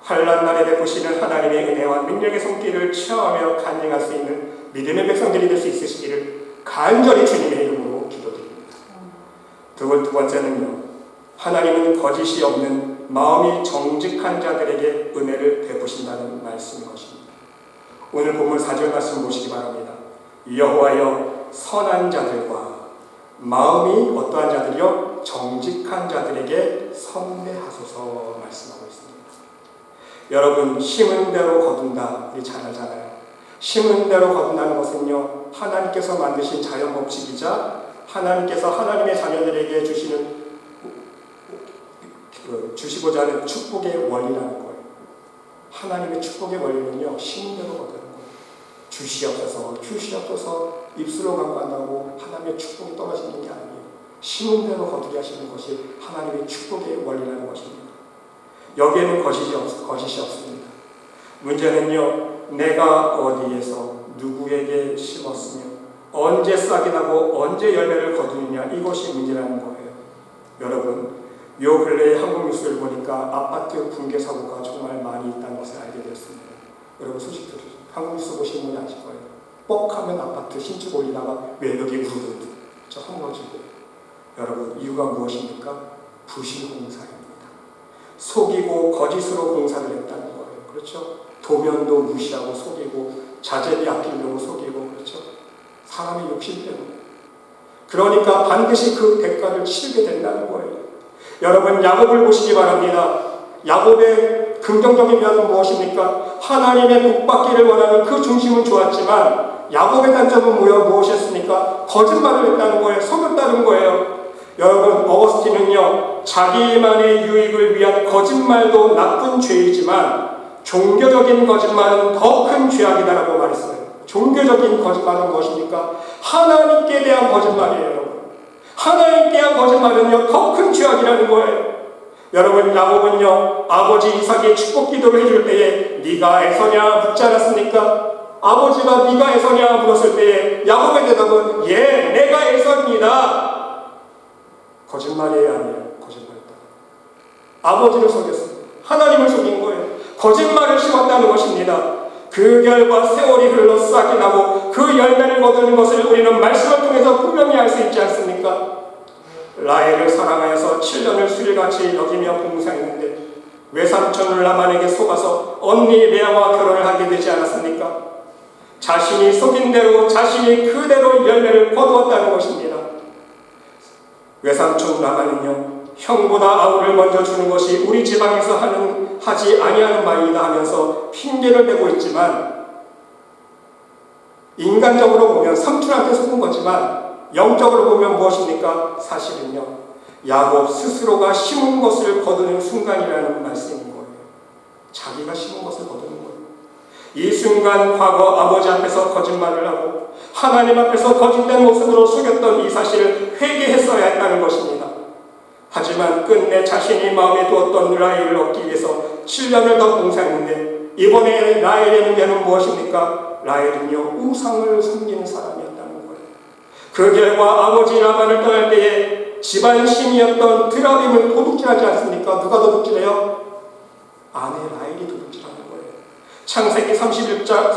환난 날에 베푸시는 하나님의 은혜와 능력의 손길을 체험하며 간증할 수 있는 믿음의 백성들이 될 수 있으시기를 간절히 주님의 이름으로 기도드립니다. 두 번째는요, 하나님은 거짓이 없는 마음이 정직한 자들에게 은혜를 베푸신다는 말씀인 것입니다. 오늘 본문 4절 말씀 보시기 바랍니다. 여호와여 선한 자들과 마음이 어떠한 자들이요? 정직한 자들에게 선대하소서 말씀하고 있습니다. 여러분, 심은 대로 거둔다 우리 잘 알잖아요. 심은 대로 거둔다는 것은요, 하나님께서 만드신 자연 법칙이자 하나님께서 하나님의 자녀들에게 주시고자 하는 축복의 원리라는 거예요. 하나님의 축복의 원리는요, 심은 대로 거두는 거예요. 주시옵소서, 주시옵소서 입술로 간구한다고 하나님의 축복이 떨어지는 게 아니에요. 심은 대로 거두게 하시는 것이 하나님의 축복의 원리라는 것입니다. 여기에는 거짓이 없습니다. 문제는요, 내가 어디에서 누구에게 심었으며 언제 싹이 나고 언제 열매를 거두느냐, 이것이 문제라는 거예요. 여러분, 요 근래에 한국 뉴스를 보니까 아파트 붕괴 사고가 정말 많이 있다는 것을 알게 되었습니다. 여러분 소식 들으세요. 한국 뉴스 보시는 분이 아실 거예요. 뻑하면 아파트 신축 올리다가 외벽이 우르르 저 허물어지고. 여러분, 이유가 무엇입니까? 부실공사입니다. 속이고 거짓으로 공사를 했다는 거예요. 그렇죠? 도면도 무시하고 속이고 자재비 아끼려고 속이고, 그렇죠? 사람의 욕심 때문에. 그러니까 반드시 그 대가를 치르게 된다는 거예요. 여러분, 야곱을 보시기 바랍니다. 야곱의 긍정적인 면은 무엇입니까? 하나님의 복받기를 원하는 그 중심은 좋았지만 야곱의 단점은 무엇이었습니까? 거짓말을 했다는 거예요. 속였다는 거예요. 여러분, 어거스틴은요, 자기만의 유익을 위한 거짓말도 나쁜 죄이지만 종교적인 거짓말은 더 큰 죄악이다라고 말했어요. 종교적인 거짓말은 무엇입니까? 하나님께 대한 거짓말이에요. 하나님께 대한 거짓말은요, 더 큰 죄악이라는 거예요. 여러분, 야곱은요, 아버지 이삭의 축복 기도를 해줄 때에 네가 에서냐 묻지 않았습니까? 아버지가 네가 에서냐 물었을 때에 야곱의 대답은 예, 내가 에서입니다. 거짓말이에요, 아니에요? 거짓말이다. 아버지를 속였습니다. 하나님을 속인 거예요. 거짓말을 심었다는 것입니다. 그 결과 세월이 흘러 싹이 나고 그 열매를 거두는 것을 우리는 말씀을 통해서 분명히 알 수 있지 않습니까? 라헬을 사랑하여서 7년을 수일같이 여기며 봉사했는데 외삼촌을 라반에게 속아서 언니 레아와 결혼을 하게 되지 않았습니까? 자신이 속인 대로 자신이 그대로 열매를 거두었다는 것입니다. 외삼촌 라반은요, 형보다 아우를 먼저 주는 것이 우리 지방에서 하지 아니하는 바이다 하면서 핑계를 대고 있지만, 인간적으로 보면 삼촌한테 속은 거지만 영적으로 보면 무엇입니까? 사실은요, 야곱 스스로가 심은 것을 거두는 순간이라는 말씀인 거예요. 자기가 심은 것을 거두는 거예요. 이 순간 과거 아버지 앞에서 거짓말을 하고 하나님 앞에서 거짓된 모습으로 속였던 이 사실을 회개했어야 했다는 것입니다. 하지만 끝내 자신이 마음에 두었던 라헬을 얻기 위해서 7년을 더 봉사했는데 이번에 라헬의 문제는 무엇입니까? 라헬은요, 우상을 섬기는 사람이었다는 거예요. 그 결과 아버지 라반을 떠날 때에 집안 신이었던 드라빔을 도둑질하지 않습니까? 누가 도둑질해요? 아내 라헬이 도둑질하는 거예요. 창세기 31장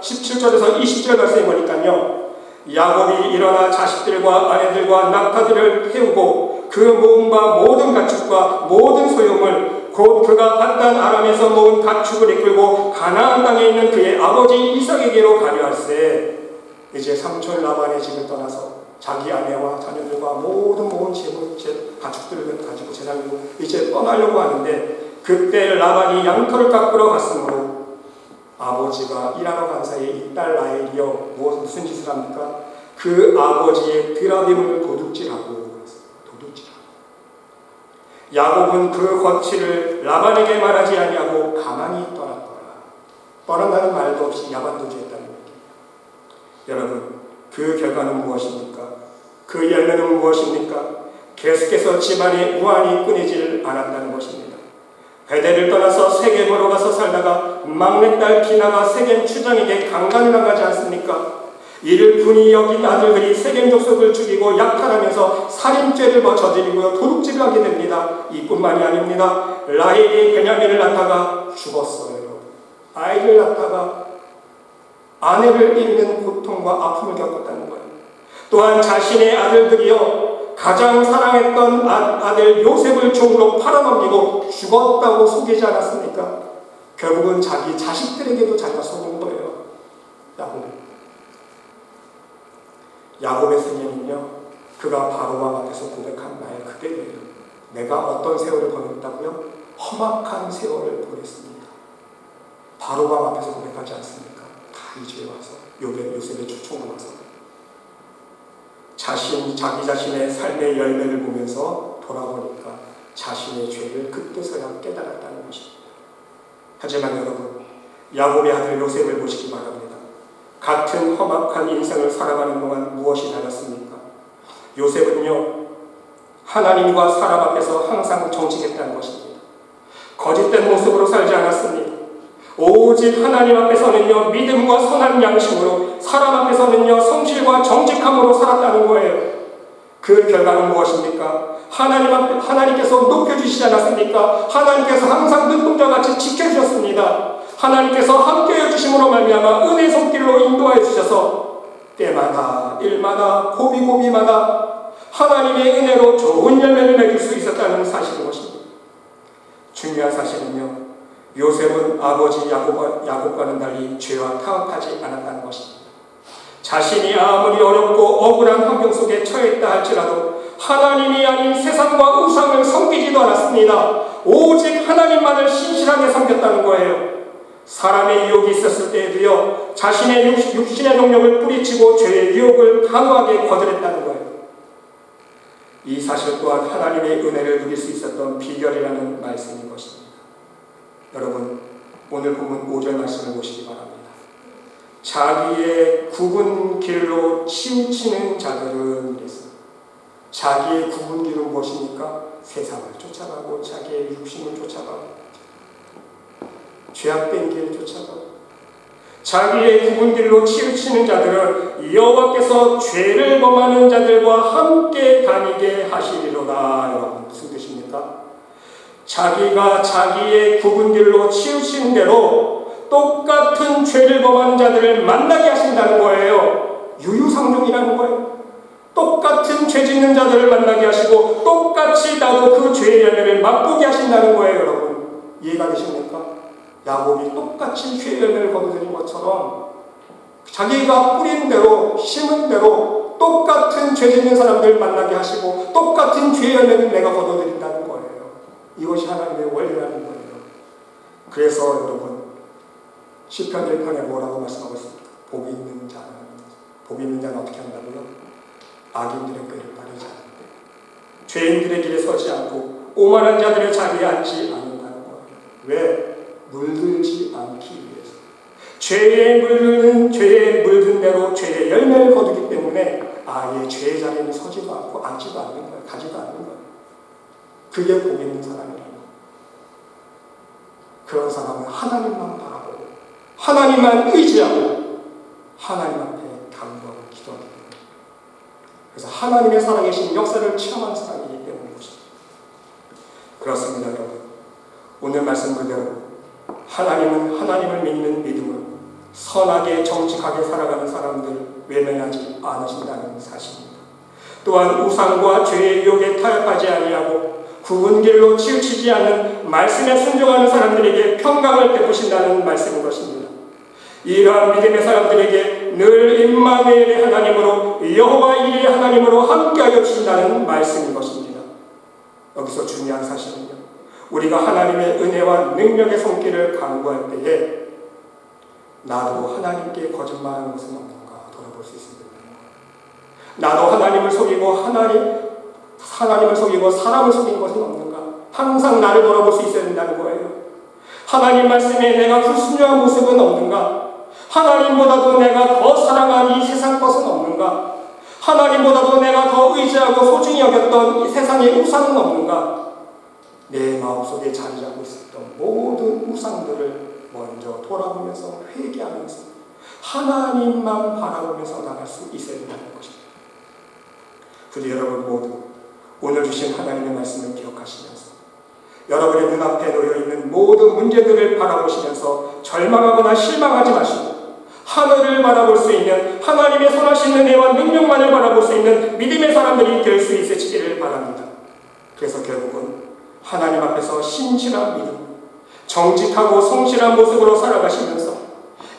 17절에서 20절 말씀에 보니까요, 야곱이 일어나 자식들과 아내들과 낙타들을 태우고 그 모음과 모든 가축과 모든 소용을 곧 그가 판단 아람에서 모은 가축을 이끌고 가나안 땅에 있는 그의 아버지 이삭에게로 가려 할세. 이제 삼촌 라반의 집을 떠나서 자기 아내와 자녀들과 모든 모은 가축들을 가지고 재산으로 이제 떠나려고 하는데, 그때 라반이 양털을 깎으러 갔으므로 아버지가 일하러 간 사이에 이 딸 라헬이요, 무슨 짓을 합니까? 그 아버지의 드라빔을 도둑질하고 야곱은 그 거취를 라반에게 말하지 아니하고 가만히 떠났더라. 떠난다는 말도 없이 야반도주했다는 얘기입니다. 여러분, 그 결과는 무엇입니까? 그 열매는 무엇입니까? 계속해서 집안의 우환이 끊이질 않았다는 것입니다. 베델을 떠나서 세겜으로 가서 살다가 막내딸 디나가 세겜 추장에게 강간을 당하지 않습니까? 이를 분이 여긴 아들들이 세겜 족속을 죽이고 약탈하면서 살인죄를 저지르고 도둑질을 하게 됩니다. 이뿐만이 아닙니다. 라헬이 베냐민을 낳다가 죽었어요. 아이를 낳다가 아내를 잃는 고통과 아픔을 겪었다는 거예요. 또한 자신의 아들들이요, 가장 사랑했던 아들 요셉을 종으로 팔아넘기고 죽었다고 속이지 않았습니까? 결국은 자기 자식들에게도 자기가 속은 거예요. 야곱의 생애는요, 그가 바로왕 앞에서 고백한 말 그대로예요. 내가 어떤 세월을 보냈다고요? 험악한 세월을 보냈습니다. 바로왕 앞에서 고백하지 않습니까? 다 이주에 와서 요셉의 추총을 와서 자기 자신의 삶의 열매를 보면서 돌아보니까 자신의 죄를 그때서야 깨달았다는 것입니다. 하지만 여러분, 야곱의 아들 요셉을 보시기 바랍니다. 같은 험악한 인생을 살아가는 동안 무엇이 달랐습니까? 요셉은요, 하나님과 사람 앞에서 항상 정직했다는 것입니다. 거짓된 모습으로 살지 않았습니다. 오직 하나님 앞에서는요, 믿음과 선한 양심으로, 사람 앞에서는요, 성실과 정직함으로 살았다는 거예요. 그 결과는 무엇입니까? 하나님께서 높여주시지 않았습니까? 하나님께서 항상 눈동자같이 지켜주셨습니다. 하나님께서 함께해 주심으로 말미암아 은혜 손길로 인도하여 주셔서 때마다 일마다 고비고비마다 하나님의 은혜로 좋은 열매를 맺을 수 있었다는 사실인 것입니다. 중요한 사실은요, 요셉은 아버지 야곱과는 달리 죄와 타협하지 않았다는 것입니다. 자신이 아무리 어렵고 억울한 환경 속에 처했다 할지라도 하나님이 아닌 세상과 우상을 섬기지도 않았습니다. 오직 하나님만을 신실하게 섬겼다는 거예요. 사람의 유혹이 있었을 때에도요, 자신의 육신의 능력을 뿌리치고 죄의 유혹을 단호하게 거절했다는 거예요. 이 사실 또한 하나님의 은혜를 누릴 수 있었던 비결이라는 말씀인 것입니다. 여러분, 오늘 본문 5절 말씀을 보시기 바랍니다. 자기의 굽은 길로 치우치는 자들은 이랬어요. 자기의 굽은 길은 무엇입니까? 세상을 쫓아가고 자기의 육신을 쫓아가고 죄악된 길을 쫓아가고 자기의 굽은 길로 치우치는 자들은 여호와께서 죄를 범하는 자들과 함께 다니게 하시리로다. 여러분, 무슨 뜻입니까? 자기가 자기의 굽은 길로 치우치는 대로 똑같은 죄를 범하는 자들을 만나게 하신다는 거예요. 유유상종이라는 거예요. 똑같은 죄 짓는 자들을 만나게 하시고 똑같이 나도 그 죄의 열매를 맛보게 하신다는 거예요. 여러분, 이해가 되십니까? 야곱이 똑같이 죄의 열매를 거두는 것처럼 자기가 뿌린 대로 심은 대로 똑같은 죄 짓는 사람들을 만나게 하시고 똑같은 죄의 열매를 내가 거둬들인다는 거예요. 이것이 하나님의 원리라는 거예요. 그래서 여러분, 시편 1편에 뭐라고 말씀하고 있습니까? 복이 있는 자는 어떻게 한다고요? 악인들의 꾀를 따르지 않는데 죄인들의 길에 서지 않고 오만한 자들의 자리에 앉지 않는다는 거예요. 왜? 물들지 않기 위해서. 죄에 물든 대로 죄의 열매를 거두기 때문에 아예 죄의 자리에 서지도 않고 앉지도 않는 거예요. 가지도 않는 거예요. 그게 복 있는 사람이라는 거예요. 그런 사람은 하나님만 바라보고 하나님만 의지하고 하나님 앞에 간구하고 기도하기 때문에, 그래서 하나님의 살아계신 역사를 체험한 사람이기 때문인 것입니다. 그렇습니다, 여러분. 오늘 말씀 그대로 하나님은 하나님을 믿는 믿음으로 선하게 정직하게 살아가는 사람들 외면하지 않으신다는 사실입니다. 또한 우상과 죄의 유혹에 타협하지 아니하고 굽은 길로 치우치지 않는 말씀에 순종하는 사람들에게 평강을 베푸신다는 말씀인 것입니다. 이러한 믿음의 사람들에게 늘 임마누엘의 하나님으로 여호와 이레의 하나님으로 함께하여 주신다는 말씀인 것입니다. 여기서 중요한 사실은요, 우리가 하나님의 은혜와 능력의 손길을 간구할 때에 나도 하나님께 거짓말하는 것은 없는가 돌아볼 수 있습니다. 나도 하나님을 속이고 하나님을 속이고 사람을 속인 것은 없는가? 항상 나를 돌아볼 수 있어야 된다는 거예요. 하나님 말씀에 내가 불순종한 모습은 없는가? 하나님보다도 내가 더 사랑한 이 세상 것은 없는가? 하나님보다도 내가 더 의지하고 소중히 여겼던 이 세상의 우상은 없는가? 내 마음속에 자리 잡고 있었던 모든 우상들을 먼저 돌아보면서 회개하면서 하나님만 바라보면서 나갈 수 있어야 된다는 것입니다. 부디 여러분 모두 오늘 주신 하나님의 말씀을 기억하시면서 여러분의 눈앞에 놓여있는 모든 문제들을 바라보시면서 절망하거나 실망하지 마시고 하늘을 바라볼 수 있는 하나님의 선하신 은혜와 능력만을 바라볼 수 있는 믿음의 사람들이 될 수 있으시기를 바랍니다. 그래서 결국은 하나님 앞에서 신실한 믿음, 정직하고 성실한 모습으로 살아가시면서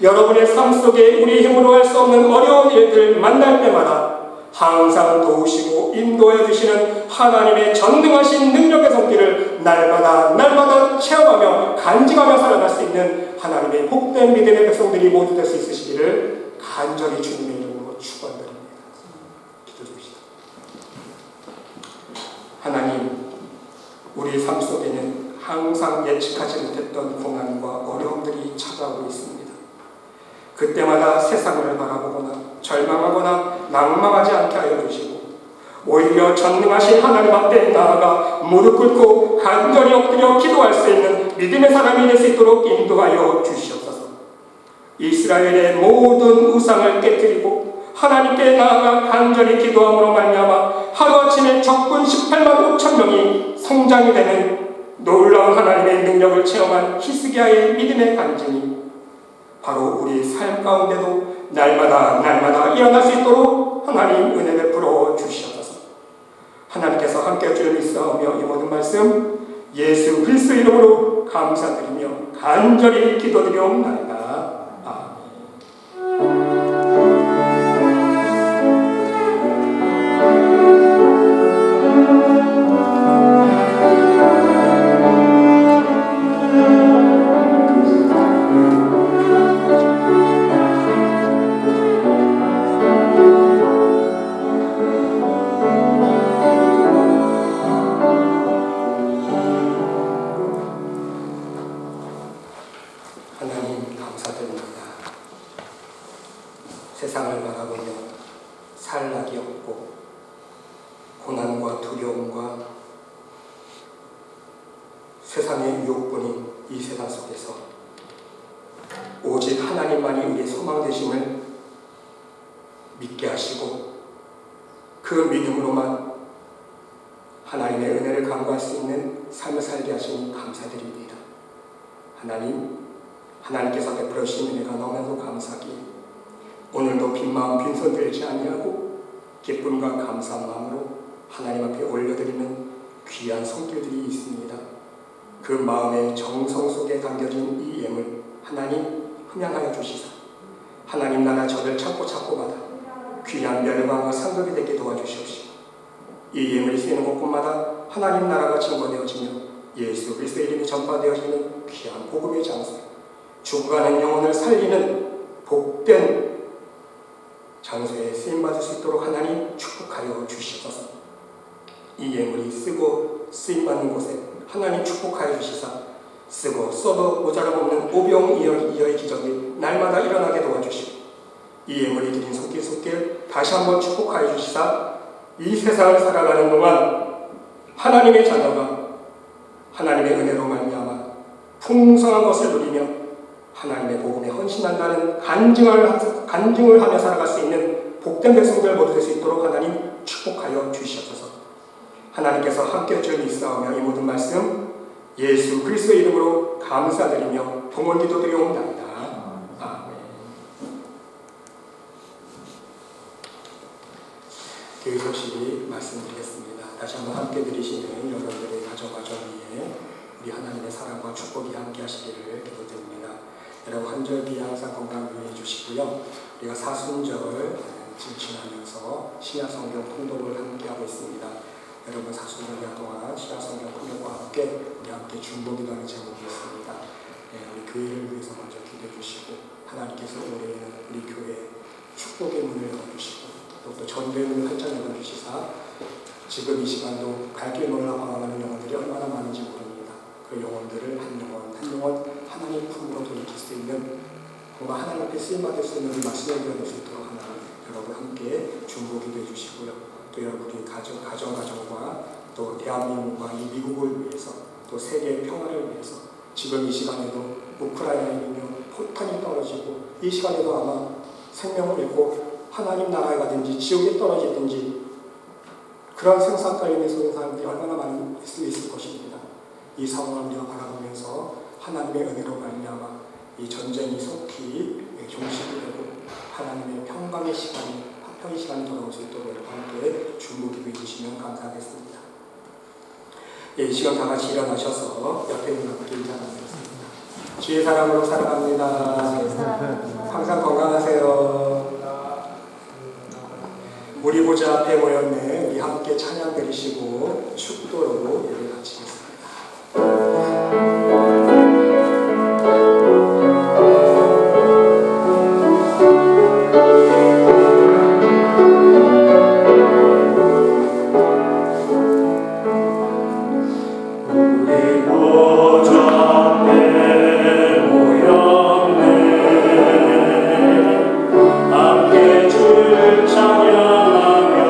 여러분의 삶 속에 우리 힘으로 할 수 없는 어려운 일들을 만날 때마다 항상 도우시고 인도해 주시는 하나님의 전능하신 능력의 손길을 날마다 체험하며 간직하며 살아갈 수 있는 하나님의 복된 믿음의 백성들이 모두 될 수 있으시기를 간절히 주님의 이름으로 축원드립니다. 기도 줍시다. 하나님, 우리 삶 속에는 항상 예측하지 못했던 고난과 어려움들이 찾아오고 있습니다. 그때마다 세상을 바라보거나 절망하거나 낭망하지 않게 하여 주시고 오히려 전능하신 하나님 앞에 나아가 무릎 꿇고 간절히 엎드려 기도할 수 있는 믿음의 사람이 될 수 있도록 인도하여 주시옵소서. 이스라엘의 모든 우상을 깨뜨리고 하나님께 나아가 간절히 기도함으로 말미암아 하루아침에 적군 18만 5천 명이 성장이 되는 놀라운 하나님의 능력을 체험한 히스기야의 믿음의 간증이 바로 우리 삶 가운데도 날마다 일어날 수 있도록 하나님 은혜 베풀어 주시옵소서. 하나님께서 함께 주를 믿사오며 이 모든 말씀 예수 그리스도 이름으로 감사드리며 간절히 기도드리옵나이다. 하나님 감사드립니다. 세상을 바라보며 살 낙이 없고 고난과 두려움과 세상의 유혹뿐인 이 세상 속에서 오직 하나님만이 우리의 소망 되심을 믿게 하시고 그 믿음으로만 하나님의 은혜를 간구할 수 있는 삶을 살게 하시니 감사드립니다. 하나님께서 베풀어 주신 은혜가 너무나도 감사하기에 오늘도 빈마음 빈손 들지 아니하고 기쁨과 감사한 마음으로 하나님 앞에 올려드리는 귀한 손길들이 있습니다. 그 마음의 정성 속에 담겨진 이 예물 하나님 흠양하여 주시사 하나님 나라 저를 찾고마다 귀한 멸망과 상급이 되게 도와주시옵시고 이 예물이 쓰이는 곳곳마다 하나님 나라가 증거되어지며 예수 그리스도의 이름이 전파되어지는 귀한 복음의 장소, 죽어가는 영혼을 살리는 복된 장소에 쓰임받을 수 있도록 하나님 축복하여 주시옵소서. 이 예물이 쓰고 쓰임받는 곳에 하나님 축복하여 주시사 쓰고 써도 모자람 없는 오병이어의 기적이 날마다 일어나게 도와주시고 이 예물이 드린 손길 다시 한번 축복하여 주시사 이 세상을 살아가는 동안 하나님의 자녀가 하나님의 은혜로 말미암아 풍성한 것을 누리며 하나님의 복음에 헌신한다는 간증을 하며 살아갈 수 있는 복된 백성들 모두 될 수 있도록 하나님 축복하여 주시옵소서. 하나님께서 함께 해 주여 믿사오며 이 모든 말씀 예수 그리스도의 이름으로 감사드리며 동원 기도드리옵나이다. 아멘. 교회 소식 말씀드리겠습니다. 다시 한번 함께 드리시는 여러분들의 가정 위에 우리 하나님의 사랑과 축복이 함께 하시기를 기도드립니다. 여러분 환절기에 항상 건강 유의해 주시고요. 우리가 사순절 진출하면서 신약성경 통독을 함께 하고 있습니다. 여러분 사순절 동안 신약성경 통독과 함께 우리 함께 중보기도하는 제목이 있습니다. 우리 교회를 위해서 먼저 기도해 주시고 하나님께서 올해에는 우리 교회에 축복의 문을 열어주시고 또 전도의 문을 활짝 열어주시사 지금 이 시간도 갈 길 몰라 방황하는 영혼들이 얼마나 많은지 모릅니다. 그 영혼들을 한 영혼 하나님 품으로 돌이킬 수 있는 정말 하나님 앞에 쓰임받을 수 있는 말씀을 드릴 수 있도록 하나님 여러분 함께 중보기도해 주시고요. 또 여러분의 가정과 또 대한민국과 이 미국을 위해서 또 세계의 평화를 위해서 지금 이 시간에도 우크라이나에 있는 포탄이 떨어지고 이 시간에도 아마 생명을 잃고 하나님 나라에 가든지 지옥에 떨어지든지 그런 생사깔림에 서는 사람들이 얼마나 많이 있을 것입니다. 이 상황을 우리가 바라보면서 하나님의 은혜로 말미암아 이 전쟁이 속히 종식이 되고 하나님의 평강의 시간이 화평의 시간이 돌아올 수 있도록 여러분 함께 중보기도해 주시면 감사하겠습니다. 이 시간 다 같이 일어나셔서 옆에 있는 분께 인사 나누겠습니다. 주의 사랑으로 살아갑니다. 항상 건강하세요. 우리 보좌 앞에 모였네. 우리 함께 찬양 드리시고 축도로 예배 마치겠습니다. 찬양하며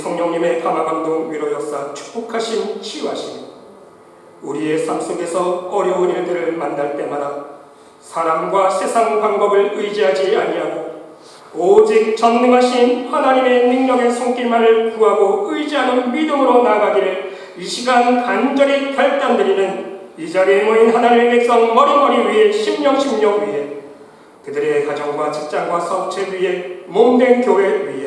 성령님의 감화감동 위로 역사 축복하심 치유하심 우리의 삶 속에서 어려운 일들을 만날 때마다 사람과 세상 방법을 의지하지 아니하고 오직 전능하신 하나님의 능력의 손길만을 구하고 의지하는 믿음으로 나아가기를 이 시간 간절히 결단드리는 이 자리에 모인 하나님의 백성 머리머리 위에 심령 위에 그들의 가정과 직장과 사업체 위에 몸된 교회 위에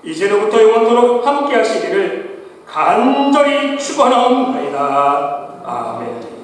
이제로부터 영원토록 함께 하시기를 간절히 축원하옵나이다. 아멘.